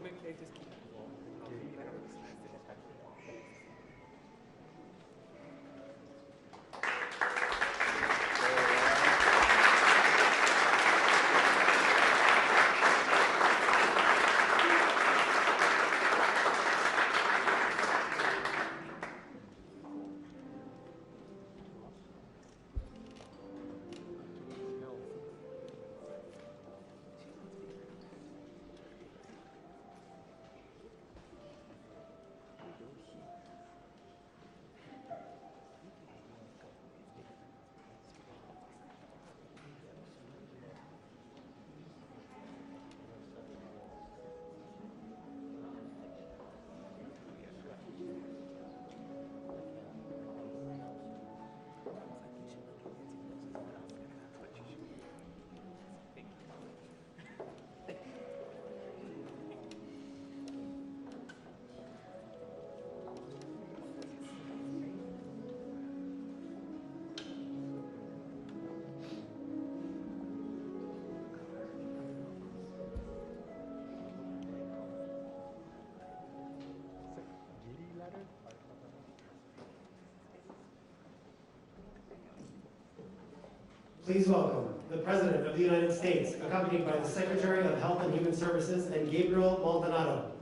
Maybe they just keep Please welcome the President of the United States, accompanied by the Secretary of Health and Human Services and Gabriel Maldonado.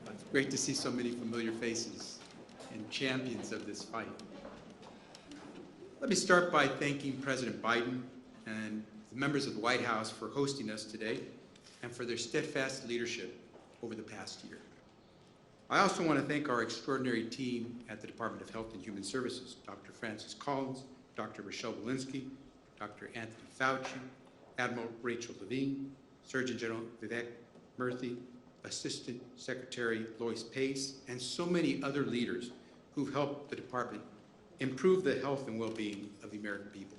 It's great to see so many familiar faces and champions of this fight. Let me start by thanking President Biden and the members of the White House for hosting us today and for their steadfast leadership over the past year. I also want to thank our extraordinary team at the Department of Health and Human Services, Dr. Francis Collins, Dr. Rochelle Walensky, Dr. Anthony Fauci, Admiral Rachel Levine, Surgeon General Vivek Murthy, Assistant Secretary Lois Pace, and so many other leaders who've helped the department improve the health and well-being of the American people.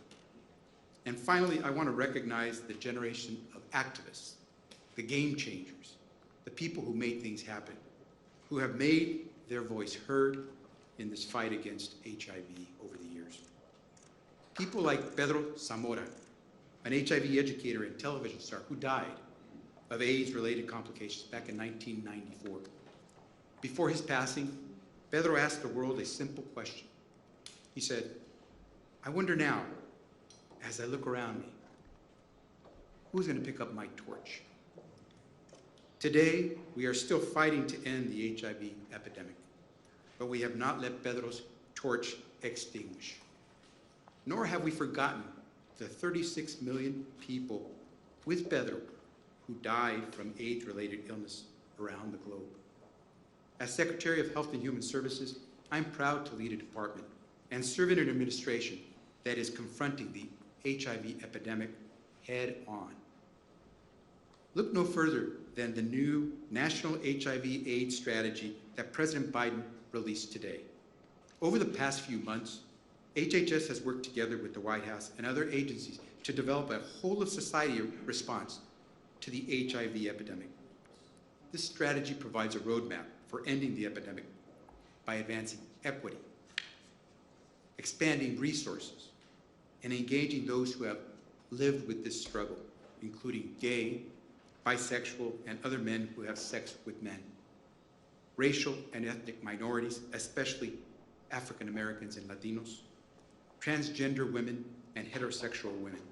And finally, I want to recognize the generation of activists, the game changers, the people who made things happen, who have made their voice heard in this fight against HIV over the years. People like Pedro Zamora, an HIV educator and television star who died of AIDS-related complications back in 1994. Before his passing, Pedro asked the world a simple question. He said, "I wonder now, as I look around me, who's going to pick up my torch?" Today, we are still fighting to end the HIV epidemic, but we have not let Pedro's torch extinguish. Nor have we forgotten the 36 million people with Pedro who died from AIDS-related illness around the globe. As Secretary of Health and Human Services, I'm proud to lead a department and serve in an administration that is confronting the HIV epidemic head on. Look no further than the new National HIV/AIDS strategy that President Biden released today. Over the past few months, HHS has worked together with the White House and other agencies to develop a whole-of-society response to the HIV epidemic. This strategy provides a roadmap for ending the epidemic by advancing equity, expanding resources, and engaging those who have lived with this struggle, including gay, bisexual, and other men who have sex with men, racial and ethnic minorities, especially African Americans and Latinos, transgender women and heterosexual women,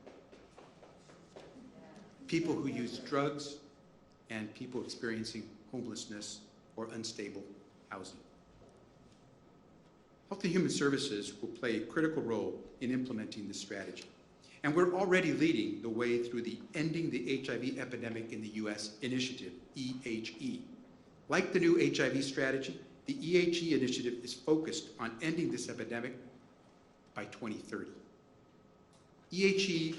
people who use drugs, and people experiencing homelessness or unstable housing. Health and Human Services will play a critical role in implementing this strategy. And we're already leading the way through the Ending the HIV Epidemic in the U.S. initiative, EHE. Like the new HIV strategy, the EHE initiative is focused on ending this epidemic by 2030. EHE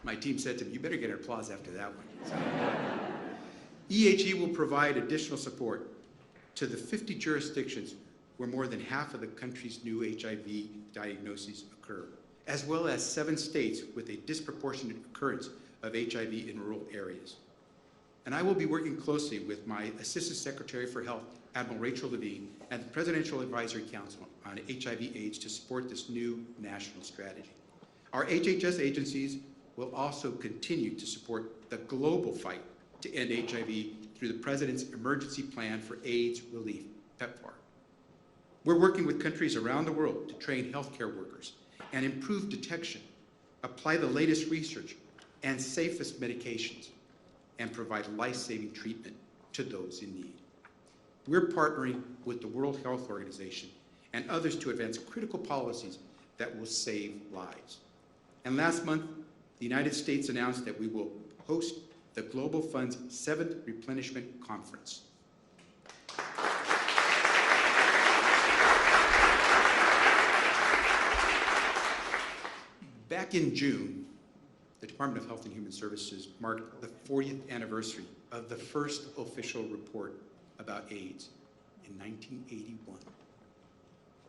My team said to me, "You better get an applause after that one." So, EHE will provide additional support to the 50 jurisdictions where more than half of the country's new HIV diagnoses occur, as well as 7 states with a disproportionate occurrence of HIV in rural areas. And I will be working closely with my Assistant Secretary for Health, Admiral Rachel Levine, and the Presidential Advisory Council on HIV/AIDS to support this new national strategy. Our HHS agencies will also continue to support the global fight to end HIV through the President's Emergency Plan for AIDS Relief, PEPFAR. We're working with countries around the world to train healthcare workers and improve detection, apply the latest research and safest medications, and provide life-saving treatment to those in need. We're partnering with the World Health Organization and others to advance critical policies that will save lives. And last month, the United States announced that we will host the Global Fund's 7th Replenishment Conference. Back in June, the Department of Health and Human Services marked the 40th anniversary of the first official report about AIDS in 1981.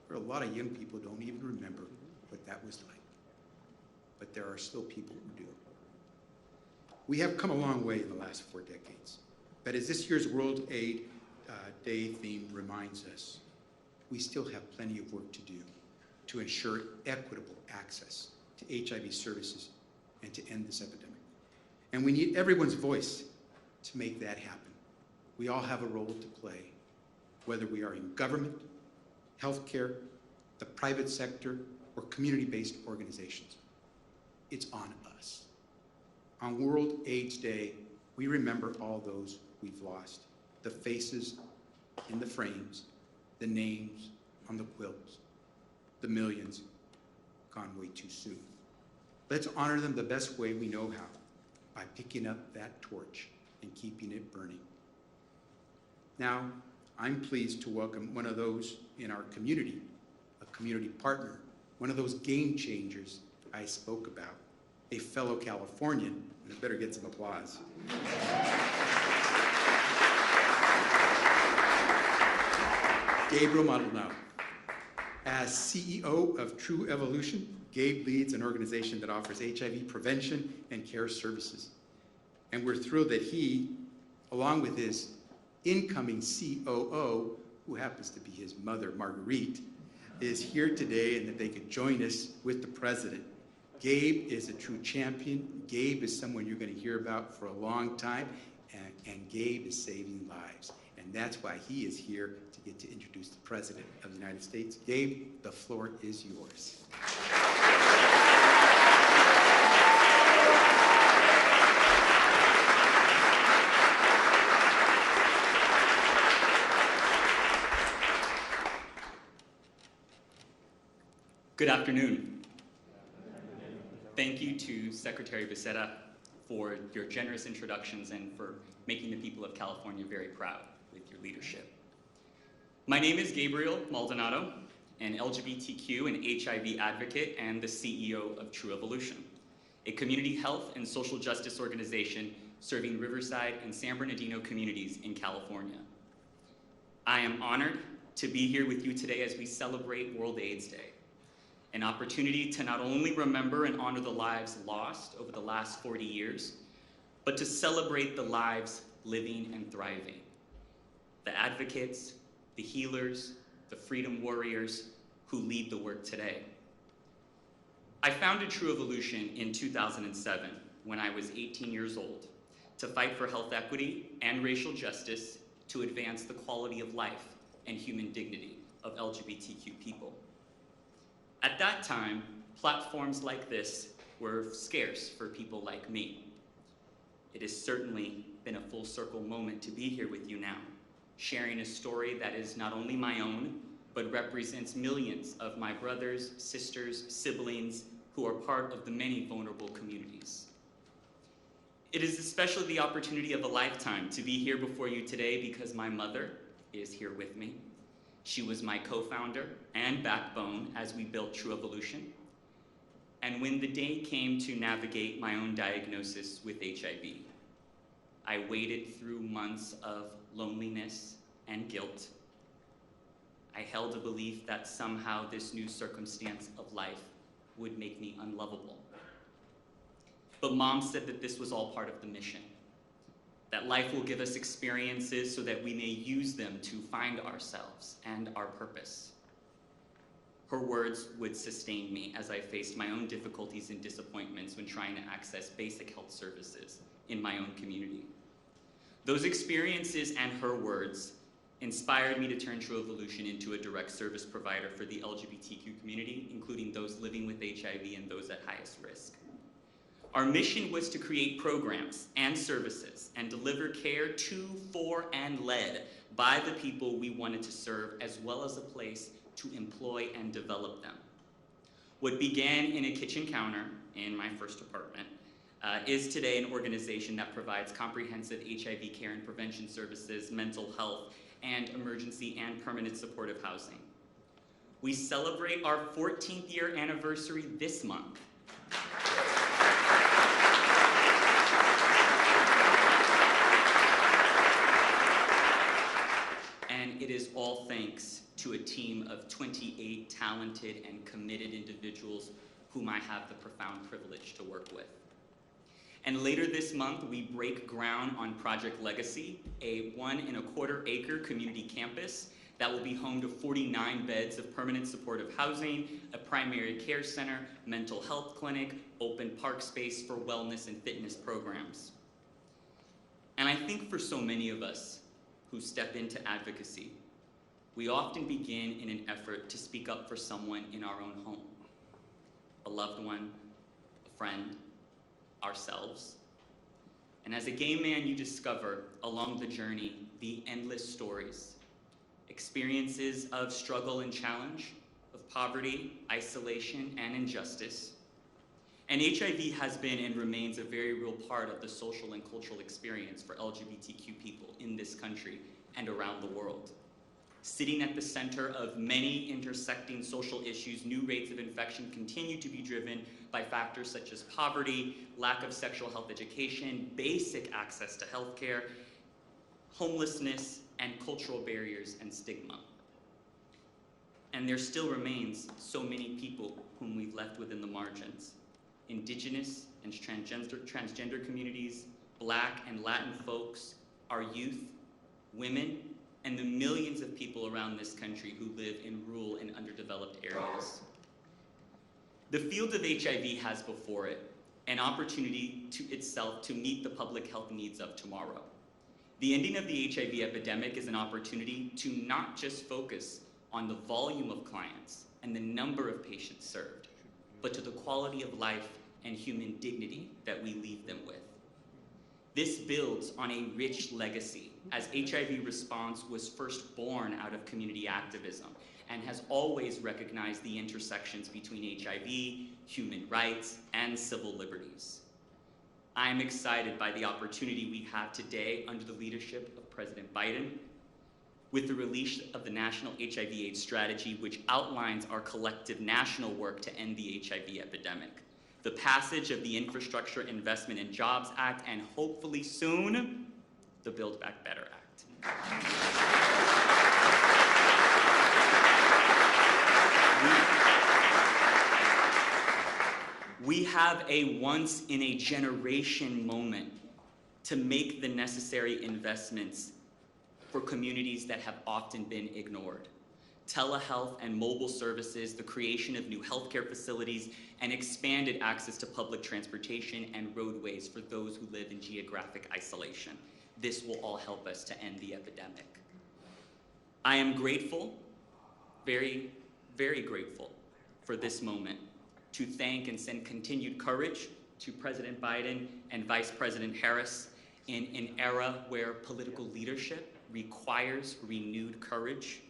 There are a lot of young people who don't even remember what that was like. But there are still people who do. We have come a long way in the last 4 decades. But as this year's World AIDS Day theme reminds us, we still have plenty of work to do to ensure equitable access to HIV services and to end this epidemic. And we need everyone's voice to make that happen. We all have a role to play, whether we are in government, healthcare, the private sector, or community-based organizations. It's on us. On World AIDS Day, we remember all those we've lost, the faces in the frames, the names on the quilts, the millions gone way too soon. Let's honor them the best way we know how, by picking up that torch and keeping it burning. Now, I'm pleased to welcome one of those in our community, a community partner, one of those game changers I spoke about, a fellow Californian, and I better get some applause. Gabriel Maldonado. As CEO of True Evolution, Gabe leads an organization that offers HIV prevention and care services. And we're thrilled that he, along with his incoming COO, who happens to be his mother, Marguerite, is here today and that they could join us with the president. Gabe is a true champion. Gabe is someone you're going to hear about for a long time, and Gabe is saving lives. And that's why he is here to get to introduce the President of the United States. Gabe, the floor is yours. Good afternoon. Thank you to Secretary Becerra for your generous introductions and for making the people of California very proud with your leadership. My name is Gabriel Maldonado, an LGBTQ and HIV advocate and the CEO of True Evolution, a community health and social justice organization serving Riverside and San Bernardino communities in California. I am honored to be here with you today as we celebrate World AIDS Day, an opportunity to not only remember and honor the lives lost over the last 40 years, but to celebrate the lives living and thriving. The advocates, the healers, the freedom warriors who lead the work today. I founded True Evolution in 2007 when I was 18 years old to fight for health equity and racial justice to advance the quality of life and human dignity of LGBTQ people. At that time, platforms like this were scarce for people like me. It has certainly been a full circle moment to be here with you now, sharing a story that is not only my own, but represents millions of my brothers, sisters, siblings who are part of the many vulnerable communities. It is especially the opportunity of a lifetime to be here before you today because my mother is here with me. She was my co-founder and backbone as we built True Evolution. And when the day came to navigate my own diagnosis with HIV, I waded through months of loneliness and guilt. I held a belief that somehow this new circumstance of life would make me unlovable. But Mom said that this was all part of the mission, that life will give us experiences so that we may use them to find ourselves and our purpose. Her words would sustain me as I faced my own difficulties and disappointments when trying to access basic health services in my own community. Those experiences and her words inspired me to turn True Evolution into a direct service provider for the LGBTQ community, including those living with HIV and those at highest risk. Our mission was to create programs and services and deliver care to, for, and led by the people we wanted to serve, as well as a place to employ and develop them. What began in a kitchen counter in my first apartment is today an organization that provides comprehensive HIV care and prevention services, mental health, and emergency and permanent supportive housing. We celebrate our 14th year anniversary this month. And it is all thanks to a team of 28 talented and committed individuals whom I have the profound privilege to work with. And later this month, we break ground on Project Legacy, a 1.25 acre community campus that will be home to 49 beds of permanent supportive housing, a primary care center, mental health clinic, open park space for wellness and fitness programs. And I think for so many of us who step into advocacy, we often begin in an effort to speak up for someone in our own home, a loved one, a friend, ourselves. And as a gay man, you discover along the journey the endless stories, experiences of struggle and challenge, of poverty, isolation, and injustice. And HIV has been and remains a very real part of the social and cultural experience for LGBTQ people in this country and around the world. Sitting at the center of many intersecting social issues, new rates of infection continue to be driven by factors such as poverty, lack of sexual health education, basic access to healthcare, homelessness, and cultural barriers and stigma. And there still remains so many people whom we've left within the margins. Indigenous and transgender communities, Black and Latin folks, our youth, women, and the millions of people around this country who live in rural and underdeveloped areas. The field of HIV has before it an opportunity to itself to meet the public health needs of tomorrow. The ending of the HIV epidemic is an opportunity to not just focus on the volume of clients and the number of patients served, but to the quality of life and human dignity that we leave them with. This builds on a rich legacy, as HIV Response was first born out of community activism and has always recognized the intersections between HIV, human rights, and civil liberties. I am excited by the opportunity we have today under the leadership of President Biden, with the release of the National HIV/AIDS Strategy, which outlines our collective national work to end the HIV epidemic, the passage of the Infrastructure Investment and Jobs Act, and hopefully soon, the Build Back Better Act. We have a once-in-a-generation moment to make the necessary investments for communities that have often been ignored. Telehealth and mobile services, the creation of new healthcare facilities, and expanded access to public transportation and roadways for those who live in geographic isolation. This will all help us to end the epidemic. I am grateful, very, very grateful for this moment, to thank and send continued courage to President Biden and Vice President Harris in an era where political leadership requires renewed courage.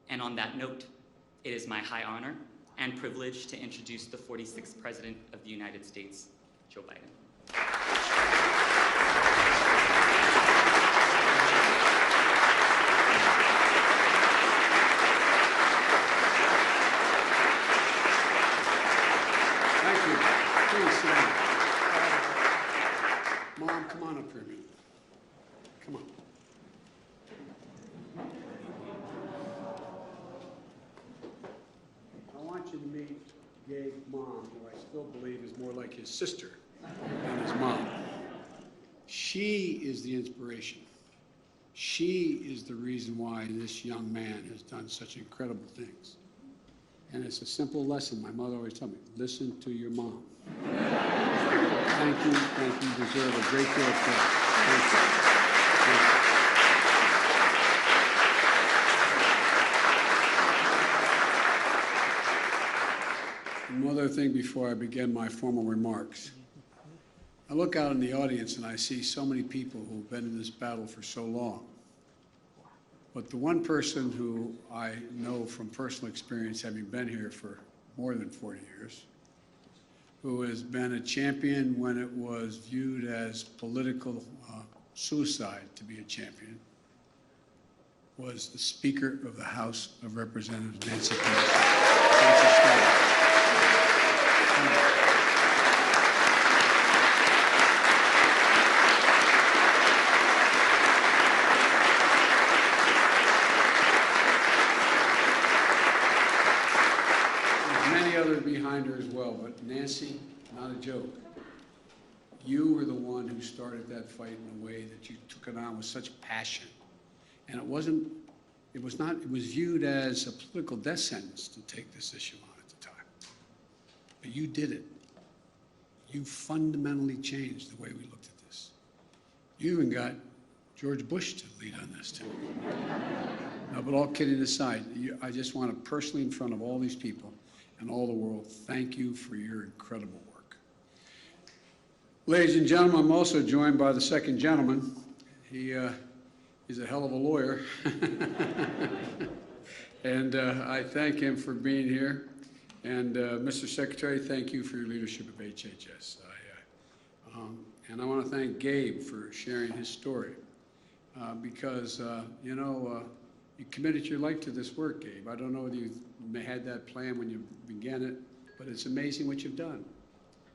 And on that note, it is my high honor and privilege to introduce the 46th President of the United States, Joe Biden. Thank you. Please sit down. Mom, come on up here a minute. Come on. I want you to meet Gabe's mom, who I still believe is more like his sister than his mom. She is the inspiration. She is the reason why this young man has done such incredible things. And it's a simple lesson my mother always told me: listen to your mom. Thank you. Thank you. You deserve a great deal of credit. Thank you. Thank you. One other thing before I begin my formal remarks. I look out in the audience and I see so many people who've been in this battle for so long. But the one person who I know from personal experience, having been here for more than 40 years, who has been a champion when it was viewed as political suicide to be a champion, was the Speaker of the House of Representatives, Nancy Pelosi. Behind her as well, but Nancy, not a joke. You were the one who started that fight in a way that you took it on with such passion. And it was viewed as a political death sentence to take this issue on at the time. But you did it. You fundamentally changed the way we looked at this. You even got George Bush to lead on this too. No, but all kidding aside, I just want to personally, in front of all these people and all the world, thank you for your incredible work. Ladies and gentlemen, I'm also joined by the second gentleman. He's a hell of a lawyer. And I thank him for being here. And Mr. Secretary, thank you for your leadership of HHS. And I want to thank Gabe for sharing his story. Because, you committed your life to this work, Gabe. I don't know whether you had that plan when you began it, but it's amazing what you've done.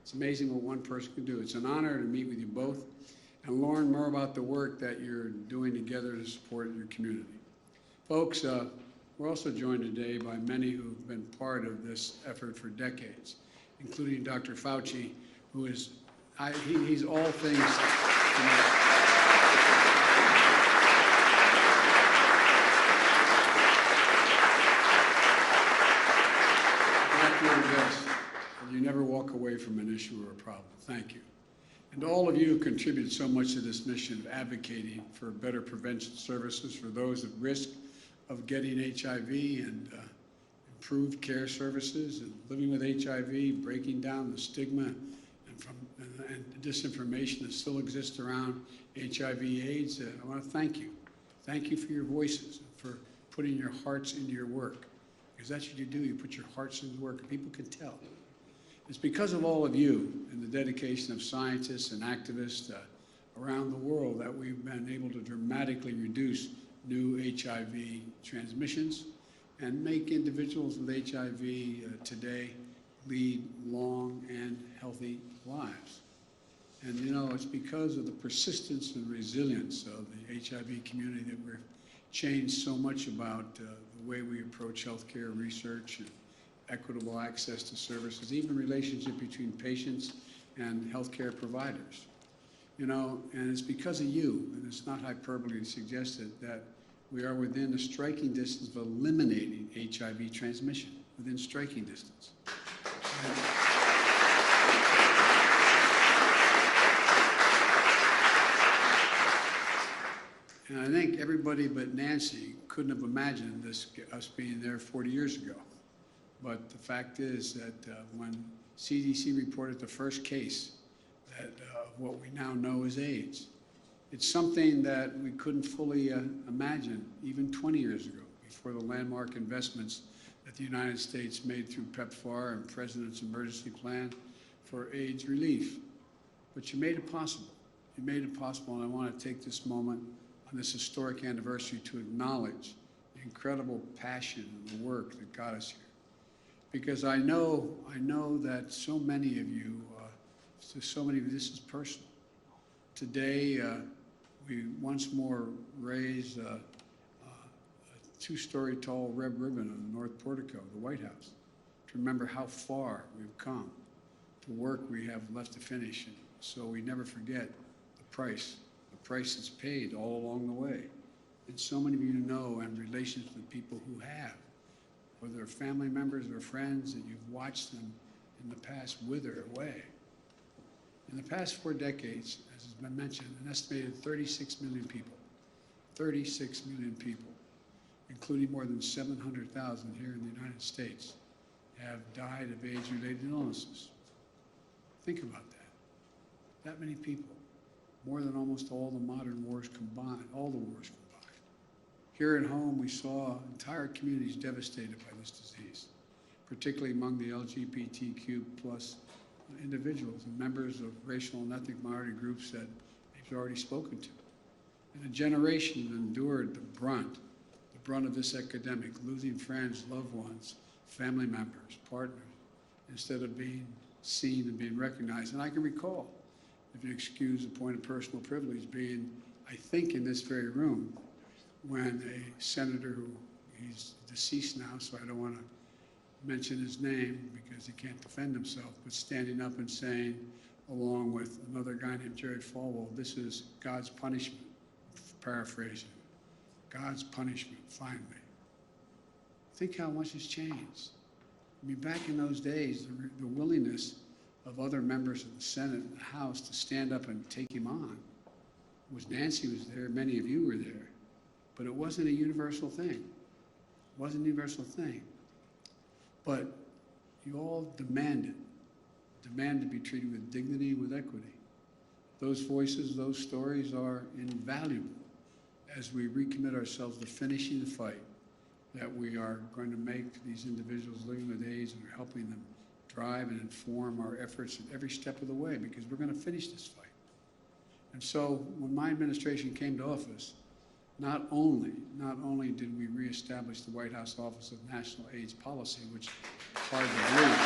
It's amazing what one person can do. It's an honor to meet with you both and learn more about the work that you're doing together to support your community. Folks, we're also joined today by many who've been part of this effort for decades, including Dr. Fauci, who is He's all things to me. Back to your best. You never walk away from an issue or a problem. Thank you. And all of you who contributed so much to this mission of advocating for better prevention services for those at risk of getting HIV and improved care services and living with HIV, breaking down the stigma and disinformation that still exists around HIV/AIDS. I want to thank you. Thank you for your voices, and for putting your hearts into your work, because that's what you do. You put your hearts into work, and people can tell. It's because of all of you and the dedication of scientists and activists around the world that we've been able to dramatically reduce new HIV transmissions and make individuals with HIV today lead long and healthy lives. And you know, it's because of the persistence and resilience of the HIV community that we've changed so much about the way we approach healthcare research and equitable access to services, even relationship between patients and healthcare providers. You know, and it's because of you, and it's not hyperbole to suggest it, that we are within a striking distance of eliminating HIV transmission, within striking distance. And I think everybody but Nancy couldn't have imagined this, us being there 40 years ago. But the fact is that when CDC reported the first case of what we now know as AIDS, it's something that we couldn't fully imagine even 20 years ago, before the landmark investments that the United States made through PEPFAR and President's Emergency Plan for AIDS relief. But you made it possible. You made it possible, and I want to take this moment on this historic anniversary to acknowledge the incredible passion and the work that got us here. Because I know that so many of you, this is personal. Today, we once more raised a two-story tall red ribbon on the North Portico of the White House to remember how far we've come, the work we have left to finish, and so we never forget the price that's paid all along the way. And so many of you know and relations with people who have, whether they're family members or friends, that you've watched them in the past wither away. In the past 4 decades, as has been mentioned, an estimated 36 million people, 36 million people, including more than 700,000 here in the United States, have died of AIDS-related illnesses. Think about that. That many people, more than almost all the modern wars combined, all the wars combined. Here at home, we saw entire communities devastated by this disease, particularly among the LGBTQ+ individuals and members of racial and ethnic minority groups that he's already spoken to. And a generation that endured the brunt of this epidemic, losing friends, loved ones, family members, partners, instead of being seen and being recognized. And I can recall, if you excuse a point of personal privilege, being, I think, in this very room when a senator who, he's deceased now, so I don't want to mention his name because he can't defend himself, but standing up and saying, along with another guy named Jerry Falwell, this is God's punishment, paraphrasing, God's punishment, finally. Think how much has changed. I mean, back in those days, the willingness of other members of the Senate and the House to stand up and take him on Nancy was there, many of you were there, but it wasn't a universal thing. It wasn't a universal thing. But you all demand to be treated with dignity and with equity. Those voices, those stories are invaluable as we recommit ourselves to finishing the fight that we are going to make these individuals living with AIDS, and we're helping them drive and inform our efforts at every step of the way, because we're going to finish this fight. And so when my administration came to office, not only did we reestablish the White House Office of National AIDS Policy, which is hard to believe.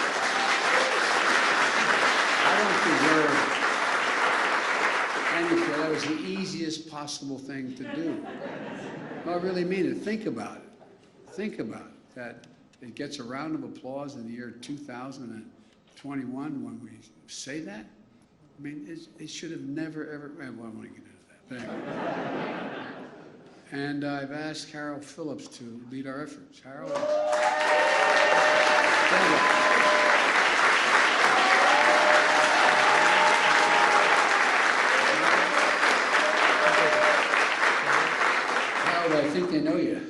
I don't deserve any credit. That was the easiest possible thing to do. No, I really mean it. Think about it. Think about it. That it gets a round of applause in the year 2021 when we say that. I mean, it should have never, ever, well, I don't want to get into that. But anyway. And I've asked Harold Phillips to lead our efforts. Harold. Harold, I think they know you.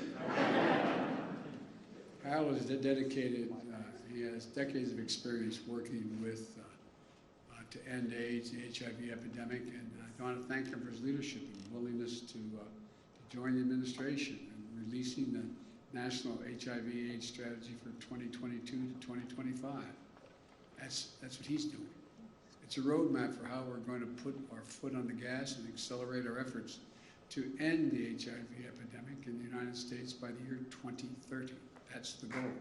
Harold is dedicated, he has decades of experience working with, to end AIDS, the HIV epidemic, and I want to thank him for his leadership and willingness to join the administration and releasing the National HIV/AIDS Strategy for 2022 to 2025. That's what he's doing. It's a roadmap for how we're going to put our foot on the gas and accelerate our efforts to end the HIV epidemic in the United States by the year 2030. That's the goal.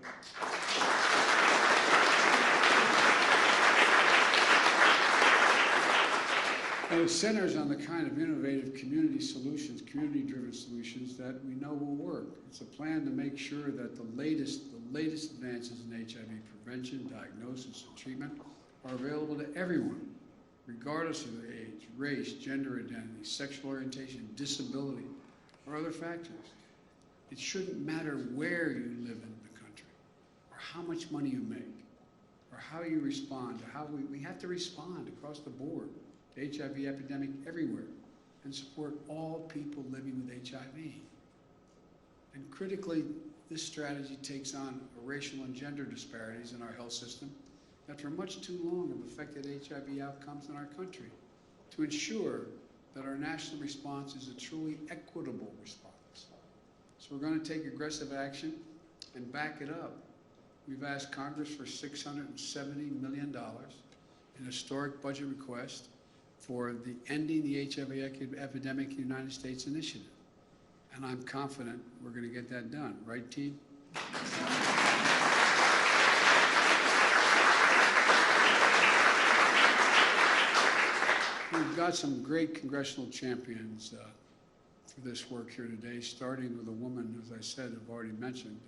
And it centers on the kind of innovative community solutions, community-driven solutions that we know will work. It's a plan to make sure that the latest advances in HIV prevention, diagnosis, and treatment are available to everyone, regardless of their age, race, gender identity, sexual orientation, disability, or other factors. It shouldn't matter where you live in the country, or how much money you make, or how you respond to how we have to respond across the board. The HIV epidemic everywhere, and support all people living with HIV. And critically, this strategy takes on racial and gender disparities in our health system that for much too long have affected HIV outcomes in our country, to ensure that our national response is a truly equitable response. So we're going to take aggressive action and back it up. We've asked Congress for $670 million, an historic budget request, for the Ending the HIV Epidemic in the United States initiative. And I'm confident we're going to get that done. Right, team? We've got some great congressional champions for this work here today, starting with a woman, as I said, I've already mentioned,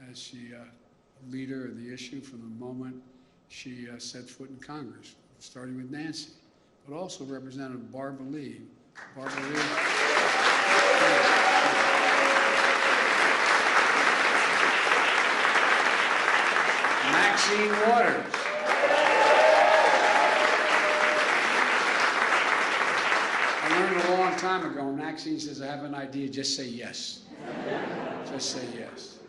as she leader of the issue from the moment she set foot in Congress, starting with Nancy, but also Representative Barbara Lee. Barbara Lee. Maxine Waters. I learned a long time ago, Maxine says, I have an idea, just say yes. Just say yes.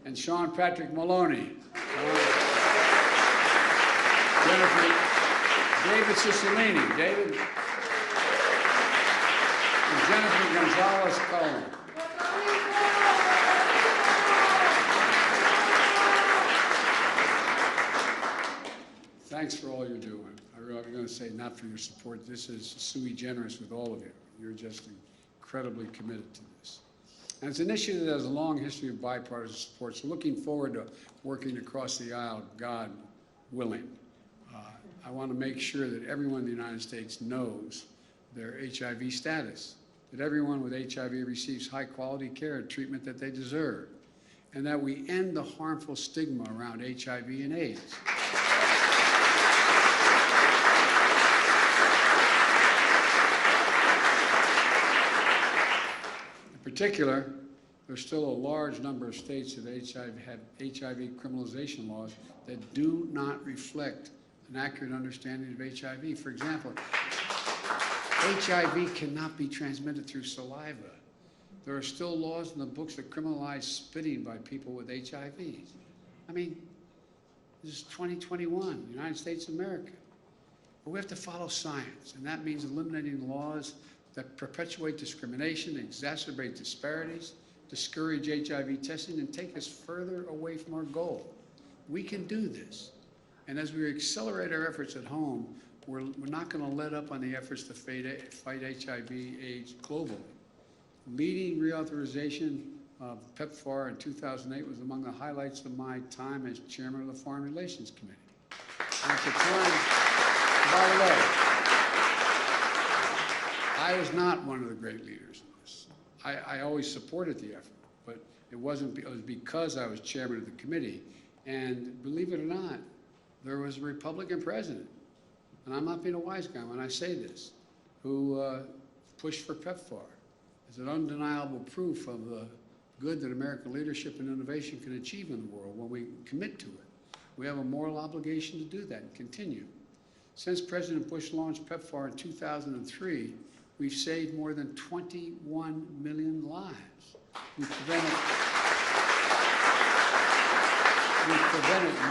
And Sean Patrick Maloney. Jennifer. David Cicilline, David, and Jennifer Gonzalez-Cohen. Thanks for all you're doing. I'm going to say not for your support. This is sui generis with all of you. You're just incredibly committed to this. And it's an issue that has a long history of bipartisan support, so looking forward to working across the aisle, God willing. I want to make sure that everyone in the United States knows their HIV status, that everyone with HIV receives high-quality care and treatment that they deserve, and that we end the harmful stigma around HIV and AIDS. In particular, there's still a large number of states that have HIV criminalization laws that do not reflect an accurate understanding of HIV. For example, HIV cannot be transmitted through saliva. There are still laws in the books that criminalize spitting by people with HIV. I mean, this is 2021, United States of America. But we have to follow science, and that means eliminating laws that perpetuate discrimination, exacerbate disparities, discourage HIV testing, and take us further away from our goal. We can do this. And as we accelerate our efforts at home, we're not going to let up on the efforts to fight HIV/AIDS globally. Leading reauthorization of PEPFAR in 2008 was among the highlights of my time as chairman of the Foreign Relations Committee. And at the time, by the way, I was not one of the great leaders in this. I always supported the effort, but it was because I was chairman of the committee. And believe it or not, there was a Republican president and I'm not being a wise guy when I say this, who pushed for PEPFAR as an undeniable proof of the good that American leadership and innovation can achieve in the world when we commit to it. We have a moral obligation to do that and continue. Since President Bush launched PEPFAR in 2003, we've saved more than 21 million lives. We've prevented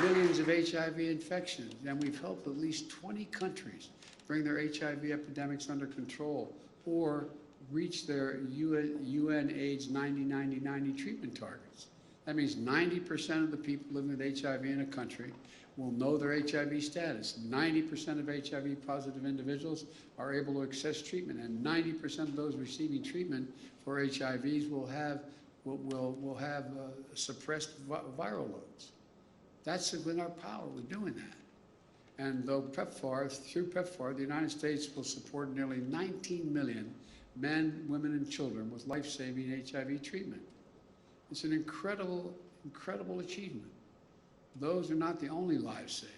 millions of HIV infections, and we've helped at least 20 countries bring their HIV epidemics under control or reach their UN AIDS 90-90-90 treatment targets. That means 90% of the people living with HIV in a country will know their HIV status. 90% of HIV-positive individuals are able to access treatment, and 90% of those receiving treatment for HIVs will have suppressed viral loads. That's within our power. We're doing that. And though through PEPFAR, the United States will support nearly 19 million men, women, and children with life-saving HIV treatment. It's an incredible, incredible achievement. Those are not the only lives saved.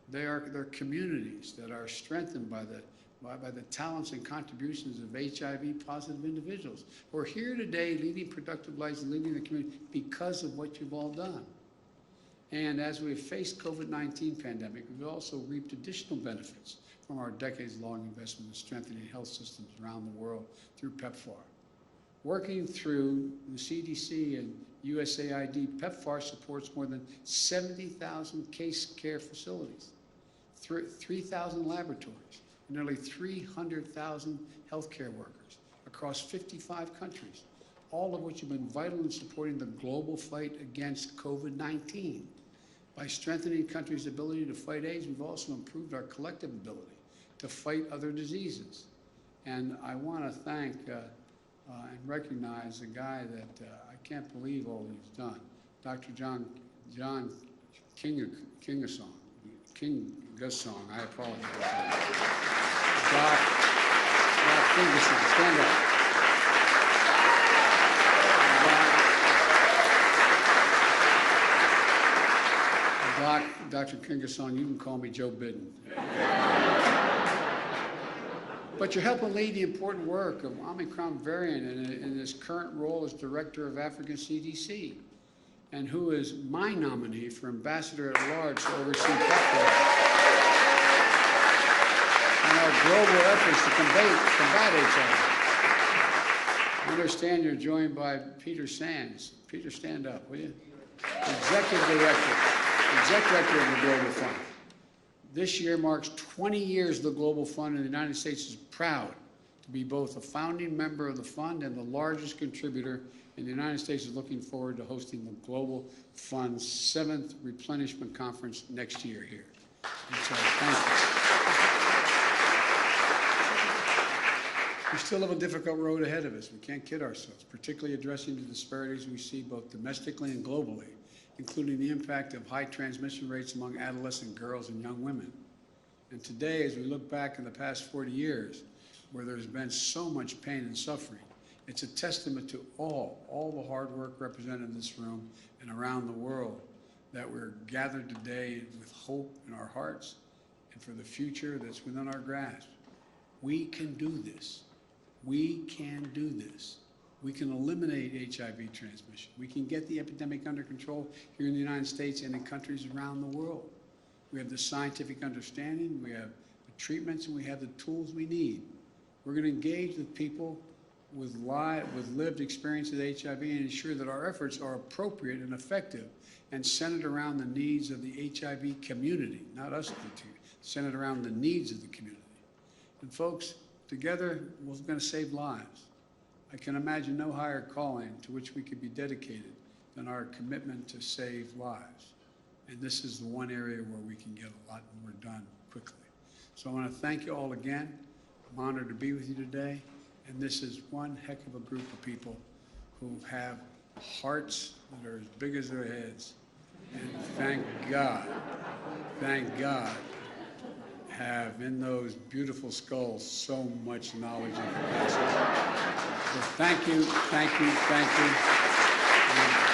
They're communities that are strengthened by the talents and contributions of HIV-positive individuals who are here today leading productive lives and leading the community because of what you've all done. And as we've faced COVID-19 pandemic, we've also reaped additional benefits from our decades-long investment in strengthening health systems around the world through PEPFAR. Working through the CDC and USAID, PEPFAR supports more than 70,000 case care facilities, 3,000 laboratories, and nearly 300,000 healthcare workers across 55 countries, all of which have been vital in supporting the global fight against COVID-19. By strengthening countries' ability to fight AIDS, we've also improved our collective ability to fight other diseases. And I want to thank and recognize a guy that I can't believe all he's done, Dr. John Kingasong, I apologize. Doc Kingasong, stand up. Dr. Kingasong, you can call me Joe Biden. But you're helping lead the important work of Omicron variant in his current role as Director of African CDC, and who is my nominee for Ambassador at Large to oversee PEPFAR and our global efforts to combat HIV. I understand you're joined by Peter Sands. Peter, stand up, will you? Executive Director of the Global Fund. This year marks 20 years of the Global Fund, and the United States is proud to be both a founding member of the fund and the largest contributor, and the United States is looking forward to hosting the Global Fund's 7th Replenishment Conference next year here. And so, thank you. We still have a difficult road ahead of us. We can't kid ourselves, particularly addressing the disparities we see both domestically and globally, including the impact of high transmission rates among adolescent girls and young women. And today, as we look back in the past 40 years, where there's been so much pain and suffering, it's a testament to all the hard work represented in this room and around the world, that we're gathered today with hope in our hearts and for the future that's within our grasp. We can do this. We can do this. We can eliminate HIV transmission. We can get the epidemic under control here in the United States and in countries around the world. We have the scientific understanding, we have the treatments, and we have the tools we need. We're going to engage with people with lived experience with HIV and ensure that our efforts are appropriate and effective and centered around the needs of the HIV community, not us, centered around the needs of the community. And folks, together, we're going to save lives. I can imagine no higher calling to which we could be dedicated than our commitment to save lives. And this is the one area where we can get a lot more done quickly. So I want to thank you all again. I'm honored to be with you today. And this is one heck of a group of people who have hearts that are as big as their heads. And thank God, have in those beautiful skulls so much knowledge and capacity. So thank you.